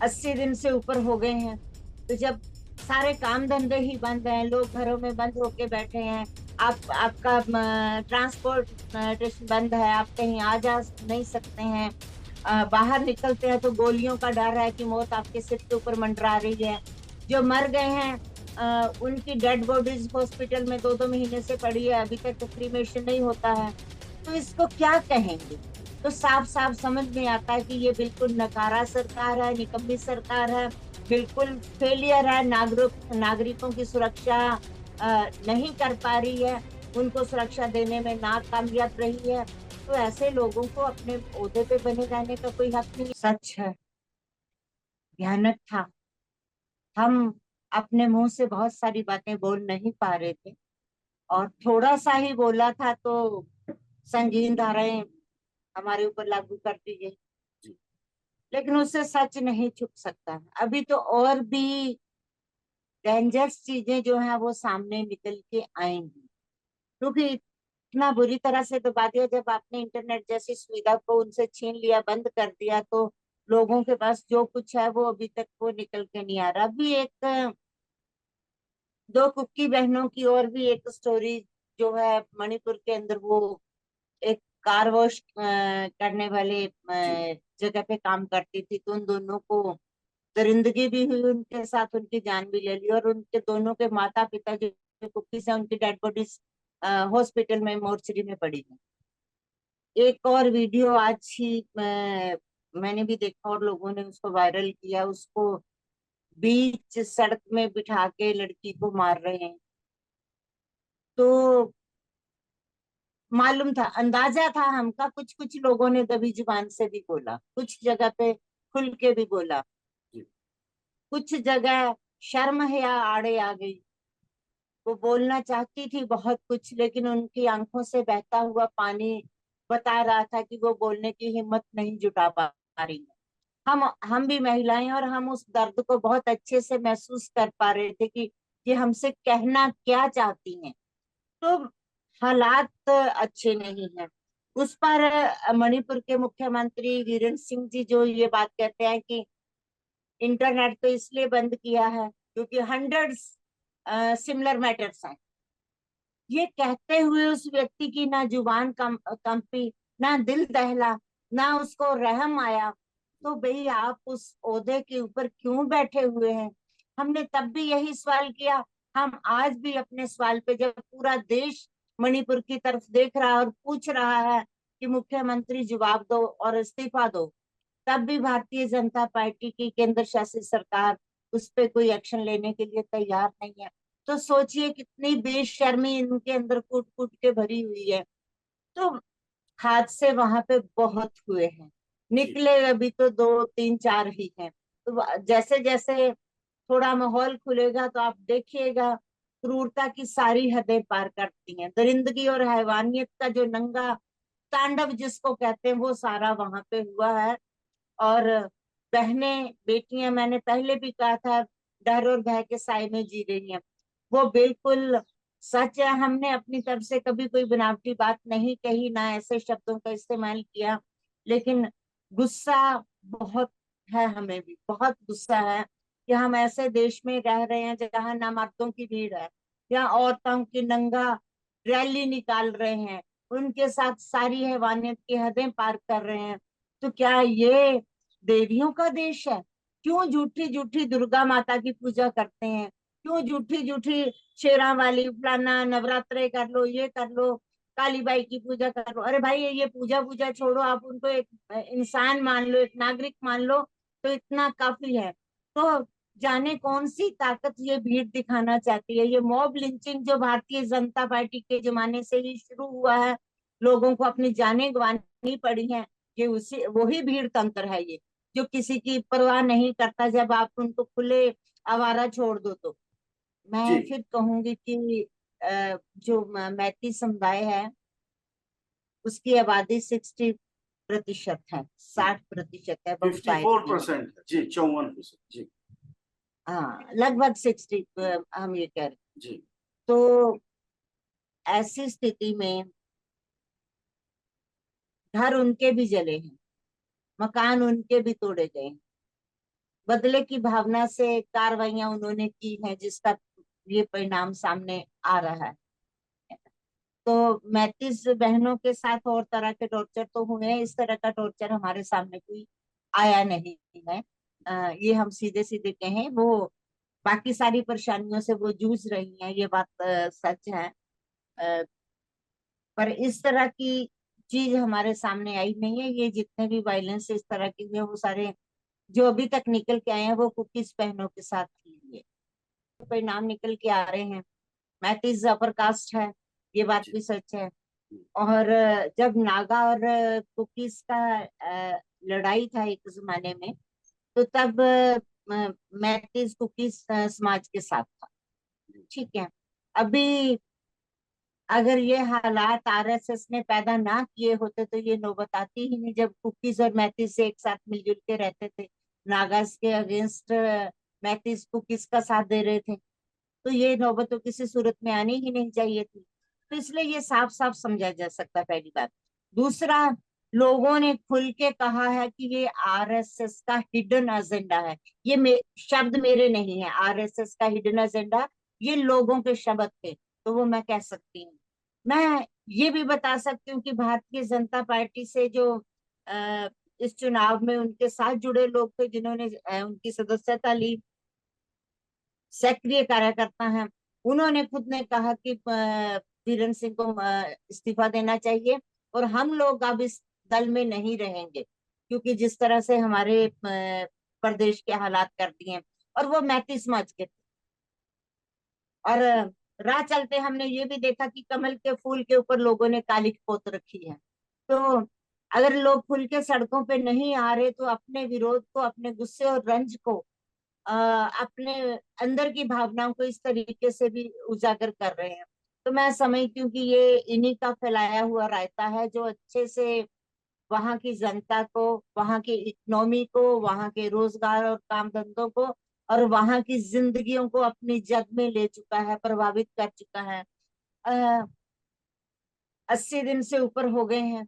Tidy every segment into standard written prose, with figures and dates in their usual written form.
80 दिन से ऊपर हो गए हैं। तो जब सारे काम धंधे ही बंद हैं, लोग घरों में बंद होके बैठे हैं, आपका ट्रांसपोर्टेशन बंद है, आप कहीं आ जा नहीं सकते हैं, बाहर निकलते हैं तो गोलियों का डर है कि मौत आपके सिर के ऊपर मंडरा रही है। जो मर गए हैं, उनकी डेड बॉडीज हॉस्पिटल में 2-2 महीने से पड़ी है, अभी तक क्रीमेशन नहीं होता है। तो इसको क्या कहेंगे? तो साफ साफ समझ में आता है कि ये बिल्कुल नकारा सरकार है, निकम्मी सरकार है, बिल्कुल फेलियर है, नागरिकों की सुरक्षा नहीं कर पा रही है, उनको सुरक्षा देने में नाकामयाब रही है। तो ऐसे लोगों को अपने ओहदे पे बने रहने का कोई हक नहीं। सच है, भयानक था। हम अपने मुंह से बहुत सारी बातें बोल नहीं पा रहे थे, और थोड़ा सा ही बोला था तो संगीन धाराएं हमारे ऊपर लागू कर दी गई। लेकिन उससे सच नहीं छुप सकता। अभी तो और भी डेंजरस चीजें जो हैं वो सामने निकल के आएंगी, क्योंकि इतना बुरी तरह से दबा दिया। जब आपने इंटरनेट जैसी सुविधा को उनसे छीन लिया, बंद कर दिया, तो लोगों के पास जो कुछ है वो अभी तक वो निकल के नहीं आ रहा। अभी एक दो कुकी बहनों की और भी एक स्टोरी जो है मणिपुर के अंदर, वो एक कार वॉश करने वाले जगह पे काम करती थी, तो उन दोनों को दरिंदगी भी हुई, उनके साथ उनकी जान भी ले ली, और उनके दोनों के माता पिता जो कुकी से, उनकी डेड बॉडीज हॉस्पिटल में मोर्चरी में पड़ी है। एक और वीडियो आज ही मैंने भी देखा और लोगों ने उसको वायरल किया, उसको बीच सड़क में बिठा के लड़की को मार रहे हैं। तो मालूम था, अंदाजा था हमका, कुछ कुछ लोगों ने दबी जुबान से भी बोला, कुछ जगह पे खुल के भी बोला, कुछ जगह शर्म है या आड़े आ गई। वो बोलना चाहती थी बहुत कुछ, लेकिन उनकी आंखों से बहता हुआ पानी बता रहा था कि वो बोलने की हिम्मत नहीं जुटा पा रही है। हम भी महिलाएं, और हम उस दर्द को बहुत अच्छे से महसूस कर पा रहे थे कि ये हमसे कहना क्या चाहती हैं। तो हालात अच्छे नहीं है। उस पर मणिपुर के मुख्यमंत्री वीरेंद्र सिंह जी जो ये बात कहते हैं कि इंटरनेट तो इसलिए बंद किया है क्योंकि हंड्रेड्स सिमिलर मैटर्स हैं। ये कहते हुए उस व्यक्ति की ना जुबान कंपी, ना दिल दहला, ना उसको रहम आया। तो भाई आप उस ओहदे के ऊपर क्यों बैठे हुए हैं? हमने तब भी यही सवाल किया, हम आज भी अपने सवाल पे, जब पूरा देश मणिपुर की तरफ देख रहा है और पूछ रहा है कि मुख्यमंत्री जवाब दो और इस्तीफा दो, तब भी भारतीय जनता पार्टी की केंद्र शासित सरकार उस पे कोई एक्शन लेने के लिए तैयार नहीं है। तो सोचिए कितनी बेशर्मी इनके अंदर कूट कूट के भरी हुई है। तो हादसे वहां पे बहुत हुए हैं, निकले अभी तो 2-3-4 ही हैं। तो जैसे जैसे थोड़ा माहौल खुलेगा तो आप देखिएगा, क्रूरता की सारी हदें पार करती हैं। दरिंदगी और हैवानियत का जो नंगा तांडव जिसको कहते हैं, वो सारा वहां पे हुआ है। और बहनें बेटियां, मैंने पहले भी कहा था, डर और भय के साए में जी रही हैं। वो बिल्कुल सच है। हमने अपनी तरफ से कभी कोई बनावटी बात नहीं कही, ना ऐसे शब्दों का इस्तेमाल किया, लेकिन गुस्सा बहुत है, हमें भी बहुत गुस्सा है कि हम ऐसे देश में रह रहे हैं जहाँ ना मर्दों की भीड़ है, या औरतों की नंगा रैली निकाल रहे हैं, उनके साथ सारी हैवानियत की हदें पार कर रहे हैं। तो क्या ये देवियों का देश है? क्यों झूठी झूठी दुर्गा माता की पूजा करते हैं? क्यों झूठी झूठी शेरा वाली फलाना नवरात्रे कर लो, ये कर लो, काली बाई की पूजा कर लो? अरे भाई ये पूजा पूजा छोड़ो, आप उनको एक इंसान मान लो, एक नागरिक मान लो, तो इतना काफी है। तो जाने कौन सी ताकत ये भीड़ दिखाना चाहती है। ये मॉब लिंचिंग जो भारतीय जनता पार्टी के जमाने से ही शुरू हुआ है, लोगों को अपनी जानें गंवानी पड़ी हैं, ये उसी वही भीड़ तंत्र है ये, जो किसी की परवाह नहीं करता जब आप उनको खुले आवारा छोड़ दो। तो जी मैं फिर कहूंगी कि जो मैती समुदाय है, उसकी आबादी 60% है, जी। 60% है फिफ्टी बहुतायत फोर में। परसेंट जी, 54%। जी। हाँ, लगभग 60 हम ये कह रहे हैं। जी। तो ऐसी स्थिति में घर उनके भी जले हैं, मकान उनके भी तोड़े गए हैं, बदले की भावना से कार्रवाइयां उन्होंने की हैं, जिसका ये परिणाम सामने आ रहा है। तो 35 बहनों के साथ और तरह के टॉर्चर तो हुए हैं, इस तरह का टॉर्चर हमारे सामने कोई आया नहीं है। ये हम सीधे सीधे कहें, वो बाकी सारी परेशानियों से वो जूझ रही हैं, ये बात सच है। अ, पर इस तरह की चीज हमारे सामने आई नहीं है। ये जितने भी वायलेंस इस तरह के हुए, वो सारे जो अभी तक निकल के आए हैं वो कुकीज बहनों के साथ ही है। परिणाम निकल के आ रहे हैं। मैथिज अपर कास्ट है, ये बात जी भी सच है। हम्म, और जब नागा और कुकीज का लड़ाई था एक जमाने में, तो तब मैथिज कुकीज समाज के साथ था। जी ठीक है। अभी अगर ये हालात आरएसएस ने पैदा ना किए होते तो ये नौबत आती ही नहीं, जब कुकीज और मैथिज से एक साथ मिलजुल के रहते थे, नागास के अगेंस्ट मैथिज कुकीज का साथ दे रहे थे, तो ये नौबत तो किसी सूरत में आनी ही नहीं चाहिए थी। तो इसलिए ये साफ साफ समझा जा सकता है, पहली बात। दूसरा, लोगों ने खुल के कहा है कि ये आरएसएस का हिडन एजेंडा है। ये शब्द मेरे नहीं है, आरएसएस का हिडन एजेंडा ये लोगों के शब्द थे, तो वो मैं कह सकती हूँ। मैं ये भी बता सकती हूँ कि भारतीय जनता पार्टी से जो इस चुनाव में उनके साथ जुड़े लोग थे, जिन्होंने उनकी सदस्यता ली, सक्रिय कार्यकर्ता हैं, उन्होंने खुद ने कहा कि वीरेंद्र सिंह को इस्तीफा देना चाहिए, और हम लोग अब इस दल में नहीं रहेंगे, क्योंकि जिस तरह से हमारे प्रदेश के हालात कर दिए। और वो 35 मार्च के थे। और राह चलते हमने ये भी देखा कि कमल के फूल के ऊपर लोगों ने कालिख पोत रखी है। तो अगर लोग खुल के सड़कों पे नहीं आ रहे, तो अपने विरोध को, अपने गुस्से और रंज को, अपने अंदर की भावनाओं को इस तरीके से भी उजागर कर रहे हैं। तो मैं समझती हूँ कि ये इन्हीं का फैलाया हुआ रायता है, जो अच्छे से वहां की जनता को, वहां की इकोनॉमी को, वहां के रोजगार और काम धंधों को, और वहां की जिंदगियों को अपनी जद में ले चुका है, प्रभावित कर चुका है। 80 दिन से ऊपर हो गए हैं।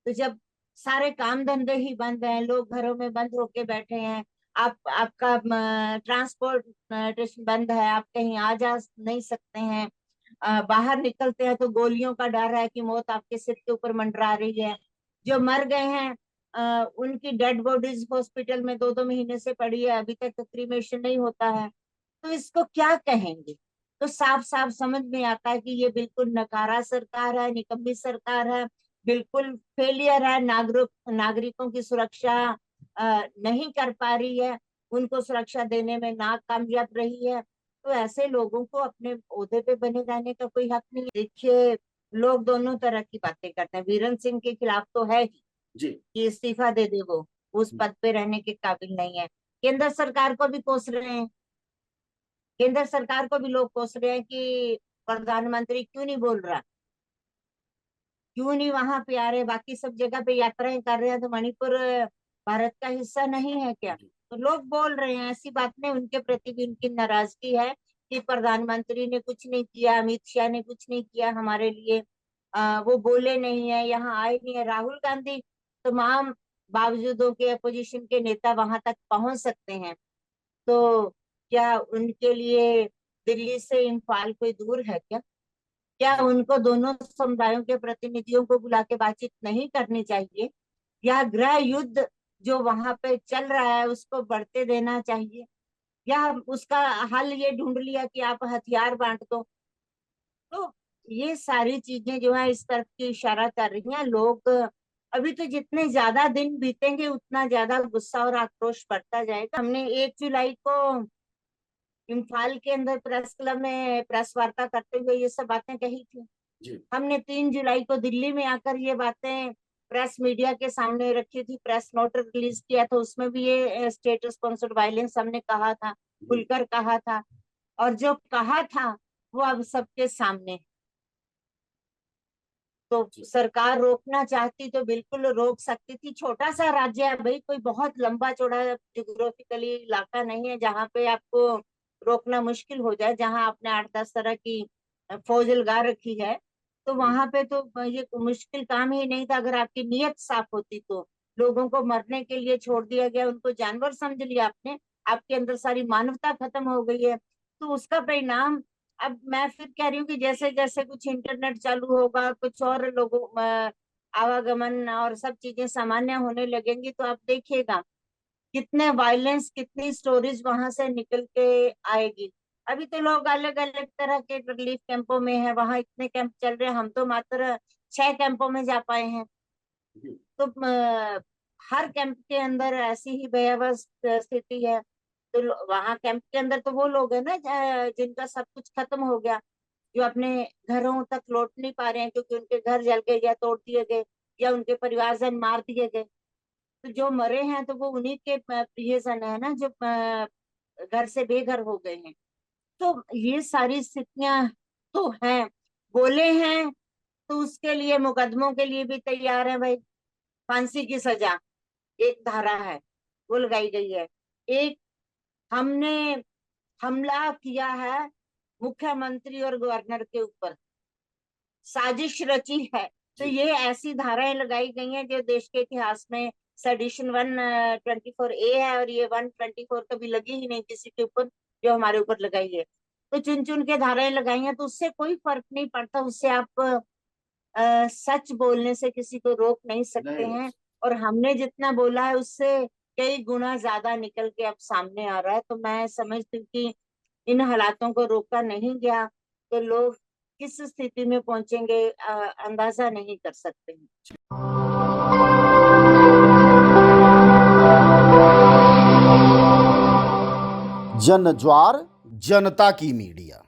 तो जब सारे काम धंधे ही बंद हैं, लोग घरों में बंद होके बैठे हैं, आपका ट्रांसपोर्टेशन बंद है, आप कहीं आ जा नहीं सकते हैं, बाहर निकलते हैं तो गोलियों का डर है कि मौत आपके सिर के ऊपर मंडरा रही है। जो मर गए हैं, उनकी डेड बॉडीज हॉस्पिटल में 2-2 महीने से पड़ी है, अभी तक क्रीमेशन नहीं होता है। तो इसको क्या कहेंगे? तो साफ साफ समझ में आता है कि ये बिल्कुल नकारा सरकार है, निकम्मी सरकार है, बिल्कुल फेलियर है, नागरिकों की सुरक्षा नहीं कर पा रही है, उनको सुरक्षा देने में नाकामयाब रही है। तो ऐसे लोगों को अपने ओहदे पे बने रहने का कोई हक नहीं है। देखिए, लोग दोनों तरह की बातें करते हैं। वीरेंद्र सिंह के खिलाफ तो है ही जी कि इस्तीफा दे दे, वो उस हम्म, पद पे रहने के काबिल नहीं है। केंद्र सरकार को भी कोस रहे हैं, केंद्र सरकार को भी लोग कोस रहे हैं कि प्रधानमंत्री क्यों नहीं बोल रहा, क्यों नहीं वहां पे आ रहे, बाकी सब जगह पे यात्राएं कर रहे हैं, तो मणिपुर भारत का हिस्सा नहीं है क्या? जी तो लोग बोल रहे हैं, ऐसी बात नहीं, उनके प्रति भी उनकी नाराजगी है कि प्रधानमंत्री ने कुछ नहीं किया, अमित शाह ने कुछ नहीं किया हमारे लिए, वो बोले नहीं है, यहाँ आए नहीं है। राहुल गांधी तमाम बावजूदों के, अपोजिशन के नेता वहां तक पहुंच सकते हैं, तो क्या उनके लिए दिल्ली से इम्फाल कोई दूर है क्या? क्या जी उनको दोनों समुदायों के प्रतिनिधियों को बुला के बातचीत नहीं करनी चाहिए? या गृह युद्ध जो वहां पे चल रहा है उसको बढ़ते देना चाहिए? या उसका हल ये ढूंढ लिया कि आप हथियार बांट दो? तो ये सारी चीजें जो है इस तरफ की इशारा कर रही हैं। लोग अभी तो जितने ज्यादा दिन बीतेंगे उतना ज्यादा गुस्सा और आक्रोश बढ़ता जाएगा। हमने 1 जुलाई को इम्फाल के अंदर प्रेस क्लब में प्रेस वार्ता करते हुए ये सब बातें कही थी। जी हमने 3 जुलाई को दिल्ली में आकर ये बातें प्रेस मीडिया के सामने रखी थी, प्रेस नोट रिलीज किया था, उसमें भी ये स्टेट स्पॉन्सर्ड वायलेंस हमने कहा था, जी खुलकर कहा था। और जो कहा था वो अब सबके सामने है। तो जी सरकार रोकना चाहती तो बिल्कुल रोक सकती थी। छोटा सा राज्य है भाई, कोई बहुत लंबा चौड़ा जियोग्राफिकली इलाका नहीं है जहाँ पे आपको रोकना मुश्किल हो जाए, जहाँ आपने 8-10 तरह की फौज लगा रखी है। तो जी वहां पे तो ये मुश्किल काम ही नहीं था, अगर आपकी नीयत साफ होती तो। लोगों को मरने के लिए छोड़ दिया गया, उनको जानवर समझ लिया आपने, आपके अंदर सारी मानवता खत्म हो गई है। तो उसका परिणाम अब मैं फिर कह रही हूँ कि जैसे जैसे कुछ इंटरनेट चालू होगा, कुछ और लोगों आवागमन और सब चीजें सामान्य होने लगेंगी, तो आप देखिएगा कितने वायलेंस, कितनी स्टोरीज वहां से निकल के आएगी। अभी तो लोग अलग अलग तरह के रिलीफ कैंपों में है, वहां इतने कैंप चल रहे हैं, हम तो मात्र 6 कैंपों में जा पाए हैं। जी तो हर कैंप के अंदर ऐसी ही भयावह स्थिति है। तो वहां कैंप के अंदर तो वो लोग है ना जिनका सब कुछ खत्म हो गया, जो अपने घरों तक लौट नहीं पा रहे हैं क्योंकि उनके घर जल गए या तोड़ दिए गए या उनके परिवारजन मार दिए गए। तो जो मरे हैं तो वो उन्हीं के प्रियजन है ना, जो घर से बेघर हो गए हैं। तो ये सारी स्थितियां तो हैं। बोले हैं तो उसके लिए मुकदमों के लिए भी तैयार है भाई। फांसी की सजा एक धारा है, वो लगाई गई है। एक हमने हमला किया है मुख्यमंत्री और गवर्नर के ऊपर, साजिश रची है। तो जी ये ऐसी धाराएं लगाई गई हैं जो देश के इतिहास में सेडिशन 124A है, और ये 124 कभी लगी ही नहीं किसी के ऊपर, जो हमारे ऊपर लगाई है। तो चुन चुन के धाराएं लगाई हैं, तो उससे कोई फर्क नहीं पड़ता। उससे आप सच बोलने से किसी को रोक नहीं सकते नहीं हैं। रोक और हमने जितना बोला है उससे कई गुना ज्यादा निकल के अब सामने आ रहा है। तो मैं समझती हूँ कि इन हालातों को रोका नहीं गया तो लोग किस स्थिति में पहुंचेंगे अंदाजा नहीं कर सकते हैं। जन ज्वार जनता की मीडिया।